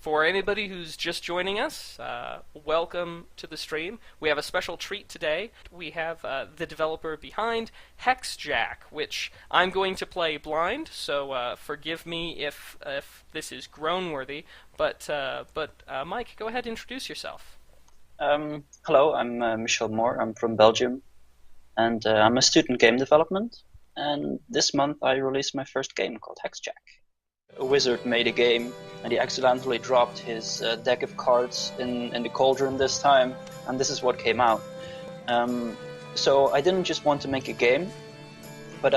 For anybody who's just joining us, welcome to the stream. We have a special treat today. We have the developer behind Hexjack, which I'm going to play blind, so forgive me if this is groan-worthy. But Mike, go ahead and introduce yourself. Hello, I'm Michel Mohr. I'm from Belgium, and I'm a student game development. And this month I released my first game called Hexjack. A wizard made a game, and he accidentally dropped his deck of cards in the cauldron this time, and this is what came out. So I didn't just want to make a game, but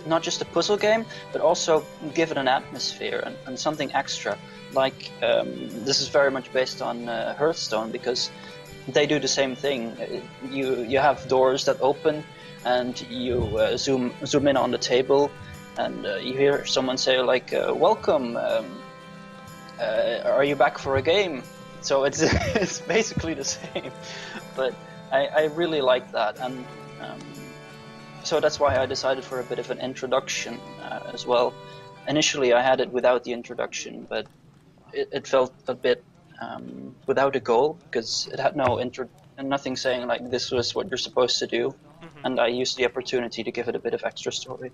not just a puzzle game, but also give it an atmosphere and something extra. Like, this is very much based on Hearthstone, because they do the same thing. You have doors that open, and you zoom in on the table, and you hear someone say like, welcome, are you back for a game? So it's it's basically the same, but I really like that, and so that's why I decided for a bit of an introduction as well. Initially I had it without the introduction, but it felt a bit without a goal, because it had nothing saying like this was what you're supposed to do, and I used the opportunity to give it a bit of extra story.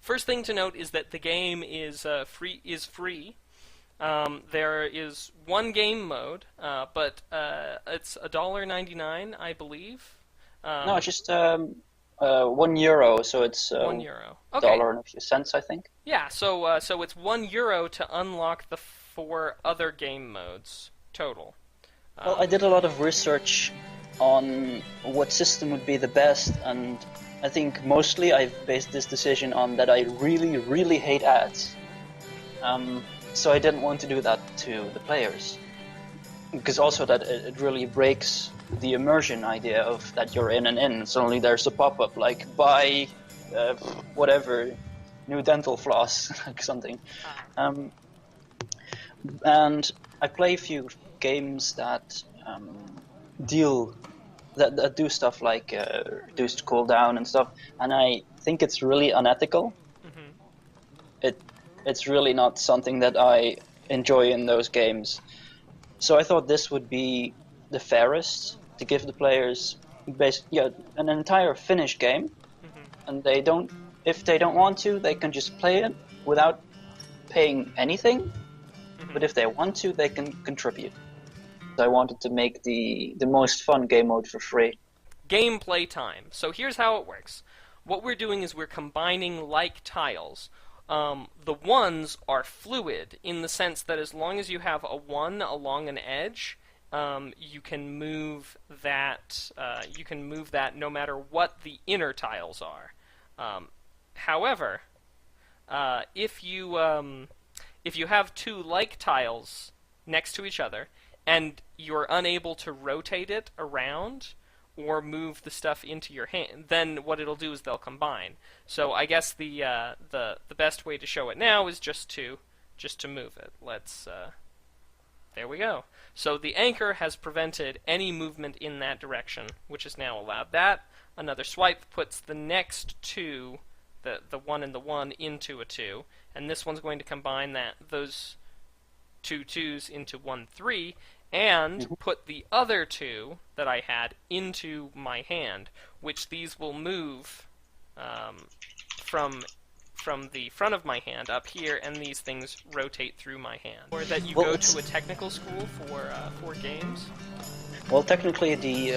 First thing to note is that the game is free. There is one game mode, but it's $1.99, I believe. No, it's just €1, so it's €1. Okay. dollar and a few cents, I think. Yeah, so it's €1 to unlock the 4 other game modes total. Well, I did a lot of research on what system would be the best, and I think mostly I've based this decision on that I really, really hate ads. So I didn't want to do that to the players, because also that it really breaks the immersion idea of that you're in and in. Suddenly there's a pop-up like buy whatever, new dental floss, like something. And I play a few games that that do stuff like reduced cooldown and stuff, and I think it's really unethical. It's really not something that I enjoy in those games. So I thought this would be the fairest, to give the players an entire finished game, and if they don't want to, they can just play it without paying anything. But if they want to, they can contribute. I wanted to make the most fun game mode for free. Gameplay time. So here's how it works. What we're doing is we're combining like tiles. The ones are fluid in the sense that as long as you have a 1 along an edge, you can move that. You can move that no matter what the inner tiles are. However, if you have 2 like tiles next to each other, and you're unable to rotate it around or move the stuff into your hand, then what it'll do is they'll combine. So I guess the best way to show it now is just to move it. Let's there we go. So the anchor has prevented any movement in that direction, which is now allowed. That another swipe puts the next 2, the 1 and the 1, into a 2, and this one's going to combine those 2 2s into 1 3, and put the other 2 that I had into my hand, which these will move from the front of my hand up here, and these things rotate through my hand. Or that you go to a technical school for games? Well, technically the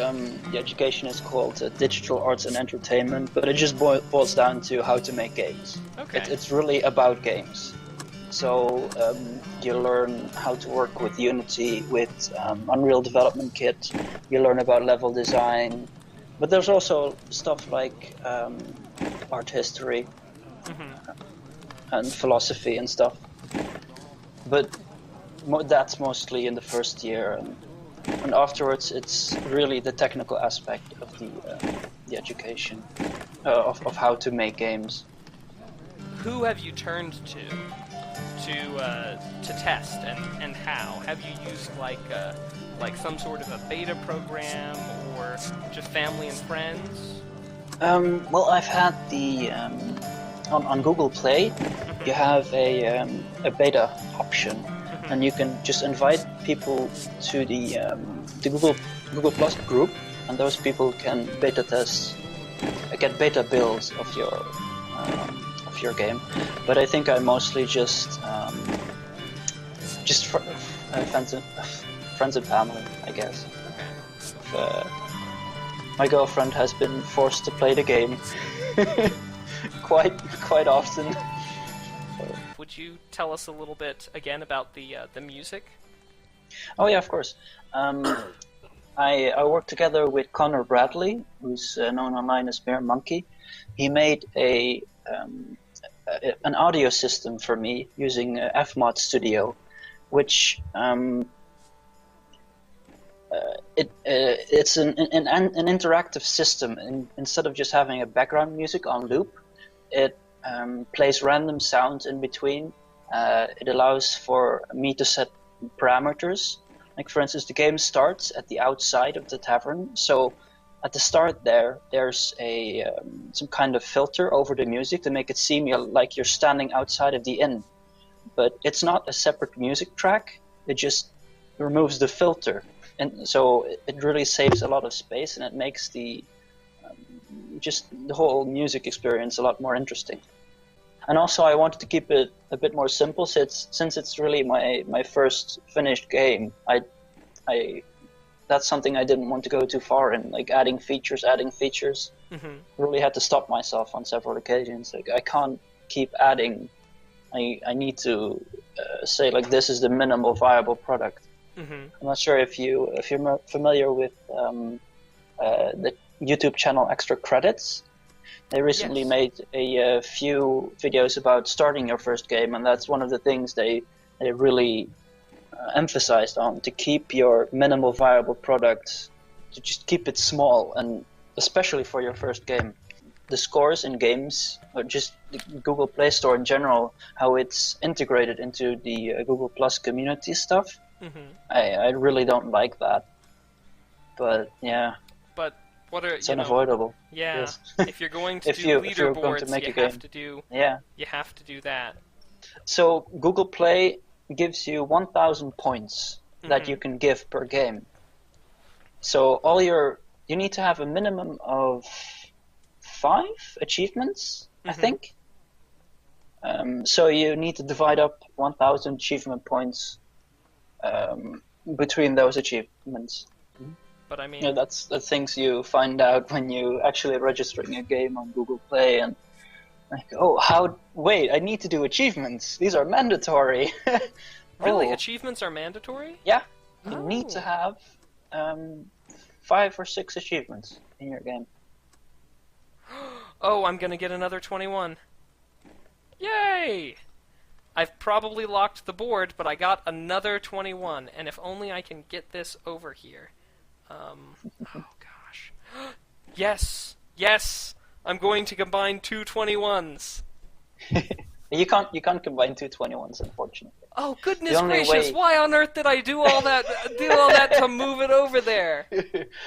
education is called Digital Arts and Entertainment, but it just boils down to how to make games. Okay. It's really about games. So you learn how to work with Unity, with Unreal Development Kit. You learn about level design, but there's also stuff like art history and philosophy and stuff. But that's mostly in the first year, and afterwards it's really the technical aspect of the education of how to make games. Who have you turned to test, and how? Have you used like some sort of a beta program, or just family and friends? Well, I've had the on Google Play, you have a beta option, and you can just invite people to the Google Plus group, and those people can beta test, get beta builds of your game. But I think I mostly just friends and family, I guess. My girlfriend has been forced to play the game quite often. Would you tell us a little bit again about the music? Oh yeah, of course. I worked together with Connor Bradley, who's known online as Mere Monkey. He made an audio system for me using Fmod Studio, which it's an interactive system. Instead of just having a background music on loop, it plays random sounds in between. It allows for me to set parameters. Like, for instance, the game starts at the outside of the tavern, so at the start there's some kind of filter over the music to make it seem like you're standing outside of the inn. But it's not a separate music track, it just removes the filter. And so it really saves a lot of space, and it makes just the whole music experience a lot more interesting. And also I wanted to keep it a bit more simple, since it's really my first finished game. That's something I didn't want to go too far in, like adding features. Mm-hmm. Really had to stop myself on several occasions. Like, I can't keep adding. I need to say, like, this is the minimal viable product. Mm-hmm. I'm not sure if you're familiar with the YouTube channel Extra Credits. They recently made a few videos about starting your first game, and that's one of the things they really emphasized on, to keep your minimal viable product, to just keep it small, and especially for your first game. The scores in games, or just the Google Play Store in general, how it's integrated into the Google Plus community stuff, I really don't like that. But yeah. But what are it's unavoidable. Yeah. Yes. If you're going to do leaderboards, you have to do that. So Google Play gives you 1,000 points that you can give per game. So you need to have a minimum of 5 achievements, I think. So you need to divide up 1,000 achievement points between those achievements. But I mean, that's the things you find out when you actually registering a game on Google Play, and like, wait, I need to do achievements. These are mandatory. Really? Achievements are mandatory? Yeah. You need to have 5 or 6 achievements in your game. Oh, I'm gonna get another 21. Yay! I've probably locked the board, but I got another 21, and if only I can get this over here. Oh gosh. Yes! Yes! I'm going to combine 2 21s. You can't combine 2 21s, unfortunately. Oh goodness gracious! Why on earth did I do all that? To move it over there?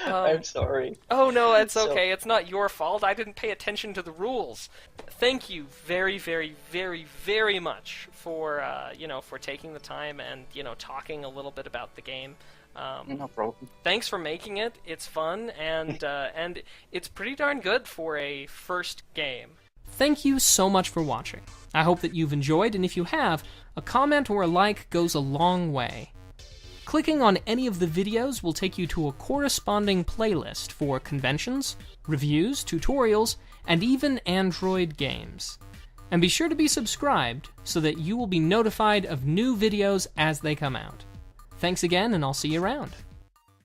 I'm sorry. Oh no, it's okay. It's not your fault. I didn't pay attention to the rules. Thank you very, very, very, very much for for taking the time and talking a little bit about the game. No problem. Thanks for making it. It's fun and it's pretty darn good for a first game. Thank you so much for watching. I hope that you've enjoyed, and if you have, a comment or a like goes a long way. Clicking on any of the videos will take you to a corresponding playlist for conventions, reviews, tutorials, and even Android games. And be sure to be subscribed so that you will be notified of new videos as they come out. Thanks again, and I'll see you around.